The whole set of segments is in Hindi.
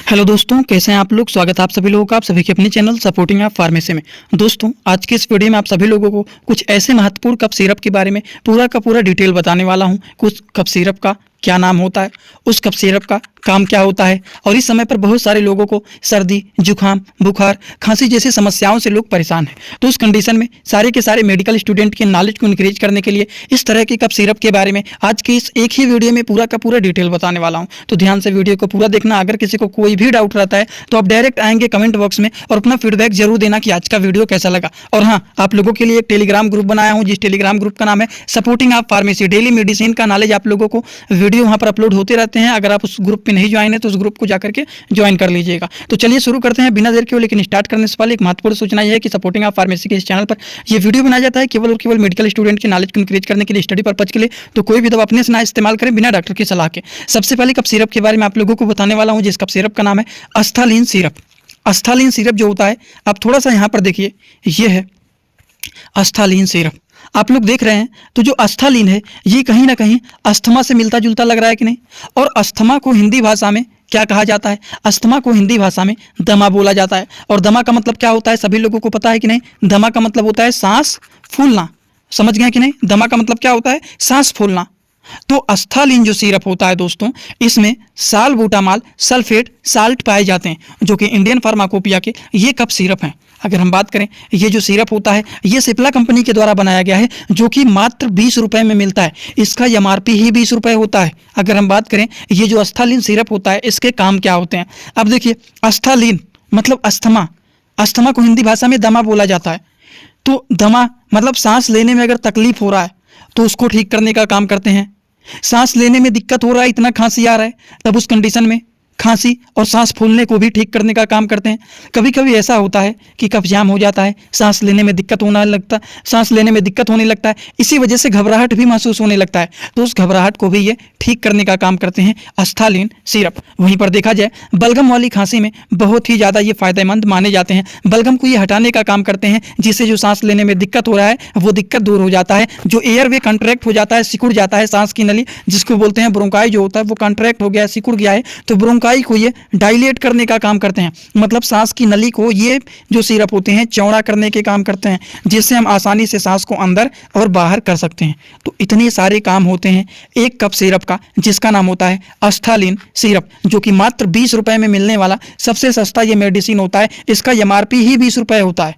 हेलो दोस्तों, कैसे हैं आप लोग। स्वागत है आप सभी लोगों का आप सभी के अपने चैनल सपोर्टिंग आप फार्मेसी में। दोस्तों, आज के इस वीडियो में आप सभी लोगों को कुछ ऐसे महत्वपूर्ण कफ सिरप के बारे में पूरा का पूरा डिटेल बताने वाला हूं। कुछ कफ सिरप का क्या नाम होता है, उस कफ सिरप का काम क्या होता है, और इस समय पर बहुत सारे लोगों को सर्दी, जुकाम, बुखार, खांसी जैसी समस्याओं से लोग परेशान हैं। तो उस कंडीशन में सारे के सारे मेडिकल स्टूडेंट के नॉलेज को इंक्रीज करने के लिए इस तरह के कफ सिरप के बारे में आज के इस एक ही वीडियो में पूरा का पूरा डिटेल बताने वाला हूं। तो ध्यान से वीडियो को पूरा देखना। अगर किसी को कोई भी डाउट रहता है तो आप डायरेक्ट आएंगे कमेंट बॉक्स में और अपना फीडबैक जरूर देना कि आज का वीडियो कैसा लगा। और हाँ, आप लोगों के लिए एक टेलीग्राम ग्रुप बनाया हूँ, जिस टेलीग्राम ग्रुप का नाम है सपोर्टिंग आप फार्मेसी। डेली मेडिसिन का नॉलेज आप लोगों को वीडियो वहाँ पर अपलोड होते रहते हैं। अगर आप उस ग्रुप पे नहीं ज्वाइन है तो उस ग्रुप को जाकर के ज्वाइन कर लीजिएगा। तो चलिए शुरू करते हैं बिना देर के। लेकिन स्टार्ट करने से पहले एक महत्वपूर्ण सूचना यह है कि सपोर्टिंग आप फार्मेसी के इस चैनल पर यह वीडियो बनाया जाता है केवल और केवल मेडिकल स्टूडेंट के नॉलेज को इंक्रीज करने के लिए, स्टडी पर्पज के लिए। तो कोई भी दवा अपने से ना इस्तेमाल करें बिना डॉक्टर की सलाह के। सबसे पहले कफ सिरप के बारे में आप लोगों को बताने वाला हूं, जिस कफ सिरप का नाम है अस्थालीन सिरप। अस्थालीन सिरप जो होता है, आप थोड़ा सा यहाँ पर देखिए, ये है अस्थालीन सिरप। आप लोग देख रहे हैं तो जो अस्थालीन है ये कहीं ना कहीं अस्थमा से मिलता जुलता लग रहा है कि नहीं। और अस्थमा को हिंदी भाषा में क्या कहा जाता है? अस्थमा को हिंदी भाषा में दमा बोला जाता है। और दमा का मतलब क्या होता है सभी लोगों को पता है कि नहीं? दमा का मतलब होता है सांस फूलना। समझ गए कि नहीं? दमा का मतलब क्या होता है? सांस फूलना। तो अस्थालीन जो सिरप होता है दोस्तों, इसमें सालबुटामॉल सल्फेट साल्ट पाए जाते हैं, जो कि इंडियन फार्माकोपिया के ये कफ सिरप हैं। अगर हम बात करें, ये जो सिरप होता है ये सिप्ला कंपनी के द्वारा बनाया गया है, जो कि मात्र 20 रुपए में मिलता है। इसका MRP ही 20 रुपए होता है। अगर हम बात करें, ये जो अस्थालीन सिरप होता है इसके काम क्या होते हैं। अब देखिए, अस्थालीन मतलब अस्थमा। अस्थमा को हिंदी भाषा में दमा बोला जाता है। तो दमा मतलब सांस लेने में अगर तकलीफ हो रहा है तो उसको ठीक करने का काम करते हैं। सांस लेने में दिक्कत हो रहा है, इतना खांसी आ रहा है, तब उस कंडीशन में खांसी और सांस फूलने को भी ठीक करने का काम करते हैं। कभी कभी ऐसा होता है कि कफ जाम हो जाता है, सांस लेने में दिक्कत होने लगता है, इसी वजह से घबराहट भी महसूस होने लगता है। तो उस घबराहट को भी ये ठीक करने का काम करते हैं अस्थालीन सिरप। वहीं पर देखा जाए, बलगम वाली खांसी में बहुत ही ज़्यादा ये फायदेमंद माने जाते हैं। बलगम को ये हटाने का काम करते हैं, जिससे जो सांस लेने में दिक्कत हो रहा है वो दिक्कत दूर हो जाता है। जो एयरवे कॉन्ट्रैक्ट हो जाता है, सिकुड़ जाता है, सांस की नली जिसको बोलते हैं ब्रोंकाई जो होता है वो कॉन्ट्रैक्ट हो गया, सिकुड़ गया है, तो ब्रोंकाई को ये डायलेट करने का काम करते हैं। मतलब सांस की नली को ये जो सिरप होते हैं चौड़ा करने के काम करते हैं, जिससे हम आसानी से सांस को अंदर और बाहर कर सकते हैं। तो इतने सारे काम होते हैं एक कप सिरप का, जिसका नाम होता है अस्थालीन सिरप, जो कि मात्र 20 रुपए में मिलने वाला सबसे सस्ता ये मेडिसिन होता है। इसका MRP ही 20 रुपए होता है।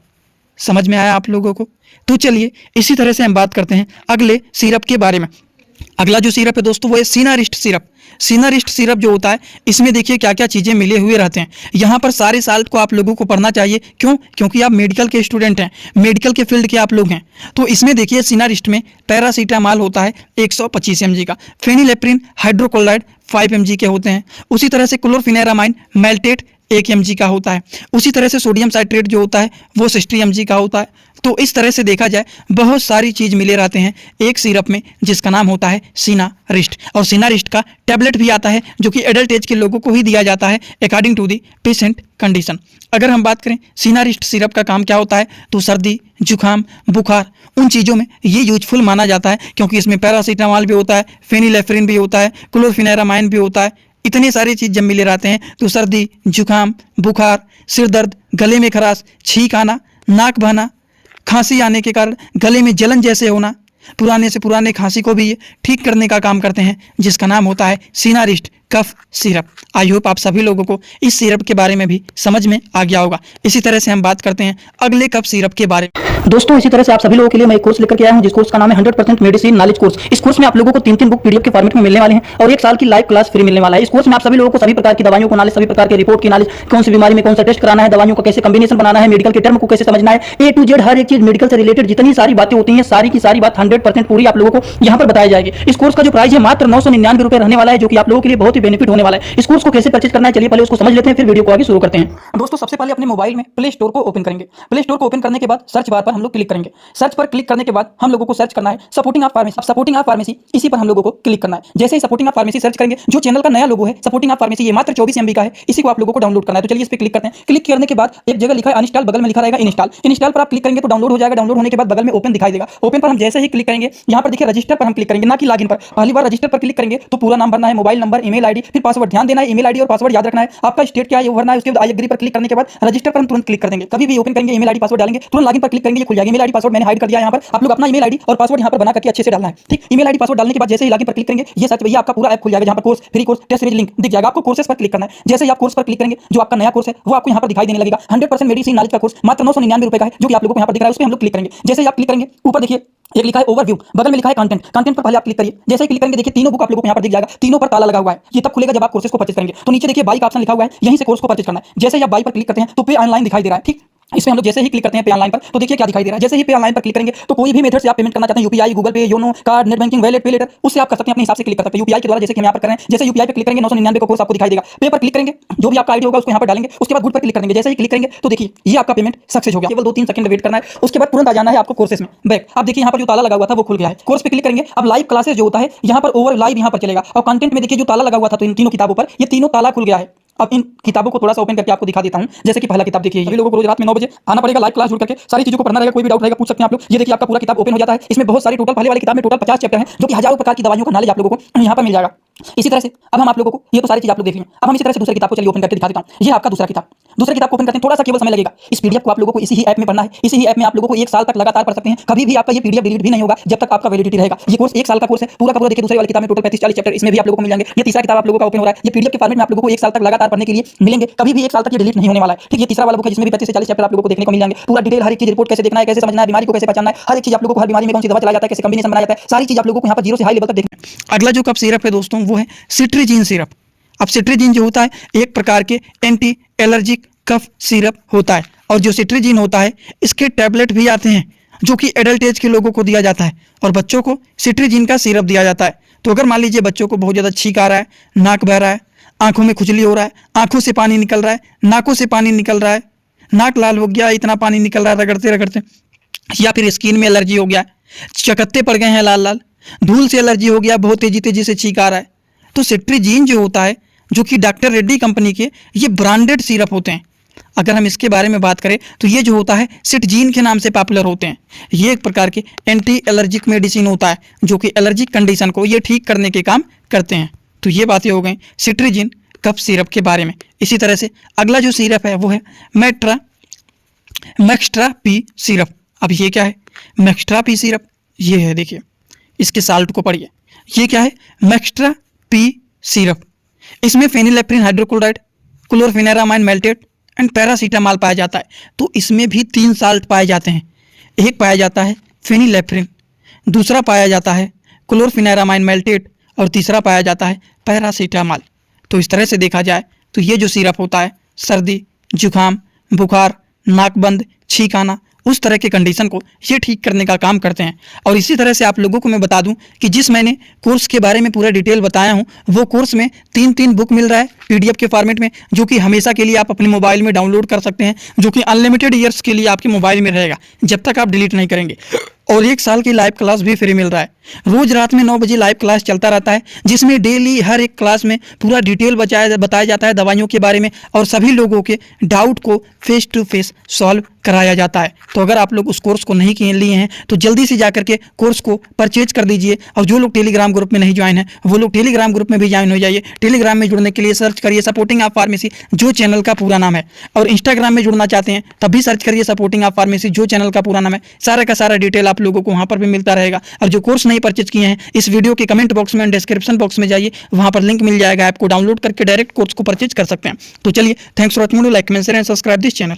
समझ में आया आप लोगों को? तो चलिए इसी तरह से हम बात करते हैं अगले सिरप के बारे में। अगला जो सिरप है दोस्तों वो है सिनारिस्ट सिरप। सिनारिस्ट सिरप जो होता है, इसमें देखिए क्या क्या चीज़ें मिले हुए रहते हैं। यहाँ पर सारे साल्ट को आप लोगों को पढ़ना चाहिए। क्यों? क्योंकि आप मेडिकल के स्टूडेंट हैं, मेडिकल के फील्ड के आप लोग हैं। तो इसमें देखिए सिनारिस्ट में पैरासीटामॉल होता है 125 mg का, फेनिलेप्रिन हाइड्रोक्लोराइड 5 mg के होते हैं। उसी तरह से क्लोरफिनेरामाइन मेल्टेट 1 mg का होता है। उसी तरह से सोडियम साइट्रेट जो होता है वो 60 mg का होता है। तो इस तरह से देखा जाए बहुत सारी चीज़ मिले रहते हैं एक सिरप में, जिसका नाम होता है सिनारिस्ट। और सिनारिस्ट का टैबलेट भी आता है, जो कि एडल्ट एज के लोगों को ही दिया जाता है according to the patient condition. अगर हम बात करें सिनारिस्ट सिरप का काम क्या होता है, तो सर्दी, जुकाम, बुखार उन चीज़ों में ये यूजफुल माना जाता है, क्योंकि इसमें पैरासीटामॉल भी होता है, फेनिलेफ्रिन भी होता है, क्लोरफिनेरामाइन भी होता है। इतने सारी चीज़ जब मिले रहते हैं तो सर्दी, जुकाम, बुखार, सिर दर्द, गले में खराश, छींक आना, नाक बहना, खांसी आने के कारण गले में जलन जैसे होना, पुराने से पुराने खांसी को भी ये ठीक करने का काम करते हैं, जिसका नाम होता है सिनारिस्ट कफ सिरप। आई होप आप सभी लोगों को इस सिरप के बारे में भी समझ में आ गया होगा। इसी तरह से हम बात करते हैं अगले कफ सिरप के बारे में। दोस्तों, इसी तरह से आप सभी लोगों के लिए मैं एक कोर्स लेकर के आया हूं, जिस कोर्स का नाम है 100% मेडिसिन नॉलेज कोर्स। इस कोर्स में आप लोगों को 3 बुक PDF के फॉर्मेट में मिलने वाले हैं और 1 साल की लाइव क्लास फ्री मिलने वाला है। इस कोर्स में आप सभी लोगों को सभी प्रकार की दवाइयों को नॉलेज, सभी प्रकार के रिपोर्ट की नॉलेज, कौन सी बीमारी में कौन सा टेस्ट कराना है, दवाइयों का कैसे कॉम्बिनेशन बनाना है, मेडिकल के टर्म को कैसे समझना है, A to Z हर एक चीज मेडिकल से रिलेटेड जितनी सारी बातें होती हैं, सारी की सारी बात 100% पूरी आप लोगों को यहाँ पर बताई जाएगी। इस कोर्स का जो प्राइस है मात्र 999 रुपए रहने वाला है, जो कि आप लोगों के लिए बहुत ही बेनिफिट होने वाला है। इस कोर्स को कैसे परचेज करना है, चलिए पहले उसको समझ लेते हैं, फिर वीडियो को आगे शुरू करते हैं। दोस्तों, सबसे पहले अपने मोबाइल में प्ले स्टोर को ओपन करेंगे। प्ले स्टोर को ओपन करने के बाद सर्च बार पर हम लोग क्लिक करेंगे। सर्च पर क्लिक करने के बाद हम लोगों को सर्च करना है सपोर्टिंग आप फार्मेसी। अब सपोर्टिंग आप फार्मेसी, इसी पर हम लोगों को क्लिक करना है। जैसे ही सपोर्टिंग आप फार्मेसी सर्च करेंगे, जो चैनल का नया लोगो है सपोर्टिंग आप फार्मेसी, ये मात्र 24 MB का है, इसी को आप लोगों को डाउनलोड करना है। तो चलिए इस पर क्लिक करते हैं। क्लिक करने के बाद एक जगह लिखा है अनइंस्टॉल, बगल में लिखा रहेगा इंस्टॉल। इंस्टॉल पर आप क्लिक करेंगे तो डाउनलोड हो जाएगा। डाउनलोड होने के बाद बगल में ओपन दिखाई देगा। ओपन पर हम जैसे ही क्लिक करेंगे, यहाँ पर देखिए रजिस्टर पर हम क्लिक करेंगे, ना कि लॉगिन पर। पहली बार रजिस्टर पर क्लिक करेंगे तो पूरा नाम भरना है, mobile number, email email ID, फिर पासवर्ड। ध्यान देना है, ईमेल आईडी और पासवर्ड याद रखना है। आपका स्टेट क्या है ये भरना है। उसके बाद आई एग्री पर क्लिक करने के बाद रजिस्टर पर हम तुरंत क्लिक कर देंगे। कभी भी ओपन करेंगे, ईमेल आईडी पासवर्ड डालेंगे, तुरंत लॉगिन पर क्लिक करेंगे, ये खुल जाएगी। ईमेल आईडी पासवर्ड मैंने हाइड कर दिया यहाँ पर। आप लोग अपना ईमेल आईडी और पासवर्ड यहाँ पर बना करके अच्छे से डालना है, ठीक। ईमेल आईडी पासवर्ड डालने के बाद जैसे ही लॉगिन पर क्लिक करेंगे, ये सच भैया आपका पूरा ऐप खुल जाएगा, जहाँ पर course, free course, test series link दिख जाएगा। आपको कोर्सेस पर क्लिक करना है। जैसे ही आप कोर्स पर क्लिक करेंगे, जो आपका नया कोर्स है वो आपको यहाँ पर दिखाई देने लगेगा। 100% मेडिसिन नॉलेज का कोर्स मात्र 999 रुपए का है, जो कि आप लोगों को यहाँ पर दिख रहा है। उस पर हम लोग क्लिक करेंगे। जैसे ही आप क्लिक करेंगे, ऊपर देखिए एक लिखा है ओवरव्यू, बगल में लिखा है कंटेंट। कंटेंट पर पहले आप क्लिक करिए। जैसे ही क्लिक करेंगे, देखिए तीनों बुक आप लोगों को यहाँ पर दिख जाएगा। तीनों पर ताला लगा हुआ है। ये तब खुलेगा जब आप कोर्सेस को परचेज करेंगे। तो नीचे देखिए बाई का ऑप्शन लिखा हुआ है, यहीं से कोर्स को परचेज करना है। जैसे ही आप बाई पर क्लिक करते हैं तो पे ऑनलाइन दिखाई दे रहा है, ठीक। इसमें हम लोग जैसे ही क्लिक करते हैं पे ऑनलाइन पर, तो देखिए क्या दिखाई दे रहा है। जैसे ही पे ऑनलाइन पर क्लिक करेंगे तो कोई भी मेथड से आप पेमेंट करना चाहते हैं, यूपीआई, गूगल पे, YONO, card, net banking, wallet, पे लेटर, उससे आप कर सकते हैं। अपने हिसाब से क्लिक कर सकते हैं यूपीआई के द्वारा, जैसे कि हम यहाँ पर कर रहे हैं। जैसे यूपीआई पे क्लिक करेंगे 999 का कोर्स आपको दिखाई देगा। पे पर क्लिक करेंगे, जो भी आपका आईडी होगा उसको यहाँ पर डालेंगे। उसके बाद गुड पर क्लिक करेंगे। जैसे ही क्लिक करेंगे तो देखिए ये आपका पेमेंट सक्सेस हो गया। केवल 2-3 सेकंड वेट करना है। उसके बाद तुरंत आ जाना है आपको कोर्सेस में बैक। आप देखिए यहाँ पर जो ताला लगा हुआ था वो खुल गया है। कोर्स पे क्लिक करेंगे, अब लाइव क्लासेस जो होता है यहाँ पर ओवर लाइव यहाँ पर चलेगा। और कंटेंट में देखिए जो ताला लगा हुआ था तो इन तीनों किताबों पर, ये तीनों ताला खुल गया है। अब इन किताबों को थोड़ा सा ओपन करके आपको दिखा देता हूं। जैसे कि पहला किताब देखिए, सभी लोगों को रोज रात में 9 बजे आना पड़ेगा, लाइव क्लास जुड़ करके सारी चीजों को पढ़ना रहेगा। कोई भी डाउट रहेगा पूछ सकते हैं आप लोग। ये देखिए आपका पूरा किताब ओपन हो जाता है। इसमें बहुत सारी टोटल, पहले वाली किताब में टोटल 50 चैप्टर हैं, जो कि हजारों प्रकार की दवाइयों का नॉलेज आप लोगों को यहाँ पर मिल जाएगा। इसी तरह से अब हम आप लोगों को, ये तो सारी चीज आप लोग देख लें। अब हम इसी तरह से दूसरी किताब को चलिए ओपन करके दिखा देता हूं। ये आपका दूसरा किताब। दूसरी किताब को ओपन करते हैं, थोड़ा सा केवल समय लगेगा। इस पीडीएफ को आप लोगों को इसी ही ऐप में पढ़ना है। इसी ही ऐप में आप लोगों को 1 साल तक लगातार पढ़ सकते हैं। कभी भी आपका ये पीडीएफ डिलीट भी नहीं होगा जब तक आपका वैलिडिटी रहेगा। ये कोर्स 1 साल का कोर्स है, पूरा का पूरा। देखिए दूसरी वाली किताब में टोटल 35-40 चैप्टर इसमें भी आप लोगों को मिल जाएंगे। ये तीसरा किताब आप लोगों का ओपन हो रहा है। ये पीडीएफ के फॉर्मेट में आप लोगों को 1 साल तक लगातार पढ़ने के लिए मिलेंगे। कभी भी 1 साल तक ये डिलीट नहीं होने वाला है, ठीक। ये तीसरा वाला बुक है जिसमें भी 35 से 40 चैप्टर आप लोगों को देखने को मिल जाएंगे। पूरा डिटेल, हर एक चीज, रिपोर्ट कैसे देखना है, कैसे समझना है, बीमारी को कैसे पहचानना है, हर एक चीज आप लोगों को, हर बीमारी में कौन सी दवा चलाया जाता है, कैसे कॉम्बिनेशन बनाया जाता है, सारी चीज आप लोगों को यहाँ पर जीरो से हाई लेवल तक देखना है। अगला जो कफ सिरप है दोस्तों वो है सिट्रीजिन सिरप। अब सिट्रीजिन जो होता है एक प्रकार के एंटी एलर्जिक कफ सिरप होता है। और जो सिट्रीजिन होता है इसके टैबलेट भी आते हैं, जो कि एडल्ट एज के लोगों को दिया जाता है। और बच्चों को सिट्रीजिन का सिरप दिया जाता है। तो अगर मान लीजिए बच्चों को बहुत ज़्यादा छींक आ रहा है, नाक बह रहा है, आंखों में खुजली हो रहा है, आंखों से पानी निकल रहा है, नाकों से पानी निकल रहा है, नाक लाल हो गया, इतना पानी निकल रहा है रगड़ते रगड़ते, या फिर स्किन में एलर्जी हो गया है, चकत्ते पड़ गए हैं लाल लाल, धूल से एलर्जी हो गया, बहुत तेजी तेजी से छींक आ रहा है, तो सिट्रीजिन जो होता है, जो कि डॉक्टर रेड्डी कंपनी के ये ब्रांडेड सिरप होते हैं। अगर हम इसके बारे में बात करें तो ये जो होता है सिट्रीजिन के नाम से पॉपुलर होते हैं। ये एक प्रकार के एंटी एलर्जिक मेडिसिन होता है, जो कि एलर्जिक कंडीशन को ये ठीक करने के काम करते हैं। तो ये बातें हो गई सिट्रीजिन कफ सिरप के बारे में। इसी तरह से अगला जो सिरप है वो है मैक्स्ट्रा पी सिरप। अब ये क्या है मैक्स्ट्रा पी सिरप? ये है, देखिए इसके साल्ट को पढ़िए। ये क्या है मैक्स्ट्रा पी सिरप? इसमें फेनिलेफ्रिन हाइड्रोक्लोराइड, क्लोरफेनेरामाइन मेल्टेट एंड पैरासीटामॉल पाया जाता है। तो इसमें भी 3 साल्ट पाए जाते हैं। एक पाया जाता है फेनिलेफ्रिन, दूसरा पाया जाता है क्लोरफेनेरामाइन मेल्टेट और तीसरा पाया जाता है पैरासीटामॉल। तो इस तरह से देखा जाए तो ये जो सिरप होता है सर्दी, जुकाम, बुखार, नाक बंद, छींक आना, उस तरह के कंडीशन को ये ठीक करने का काम करते हैं। और इसी तरह से आप लोगों को मैं बता दूं कि जिस मैंने कोर्स के बारे में पूरा डिटेल बताया हूं, वो कोर्स में 3 बुक मिल रहा है पीडीएफ के फॉर्मेट में, जो कि हमेशा के लिए आप अपने मोबाइल में डाउनलोड कर सकते हैं, जो कि अनलिमिटेड ईयर्स के लिए आपके मोबाइल में रहेगा जब तक आप डिलीट नहीं करेंगे। और 1 साल की लाइव क्लास भी फ्री मिल रहा है। रोज रात में 9 बजे लाइव क्लास चलता रहता है, जिसमें डेली हर एक क्लास में पूरा डिटेल बताया जाता है दवाइयों के बारे में, और सभी लोगों के डाउट को फेस टू फेस सॉल्व कराया जाता है। तो अगर आप लोग उस कोर्स को नहीं लिए हैं तो जल्दी से जाकर के कोर्स को परचेज कर दीजिए। और जो लोग टेलीग्राम ग्रुप में नहीं ज्वाइन है वो लोग टेलीग्राम ग्रुप में भी ज्वाइन हो जाइए। टेलीग्राम में जुड़ने के लिए सर्च करिए सपोर्टिंग आप फार्मेसी, जो चैनल का पूरा नाम है। और इंस्टाग्राम में जुड़ना चाहते हैं तब भी सर्च करिए सपोर्टिंग आप फार्मेसी, जो चैनल का पूरा नाम है। सारा का सारा डिटेल आप लोगों को वहाँ पर भी मिलता रहेगा। और जो कोर्स नहीं परचेज किए हैं, इस वीडियो के कमेंट बॉक्स में, डिस्क्रिप्शन बॉक्स में जाइए, वहाँ पर लिंक मिल जाएगा। ऐप को डाउनलोड करके डायरेक्ट कोर्स को परचेज कर सकते हैं। तो चलिए, thanks for watching, like comment share and subscribe this channel.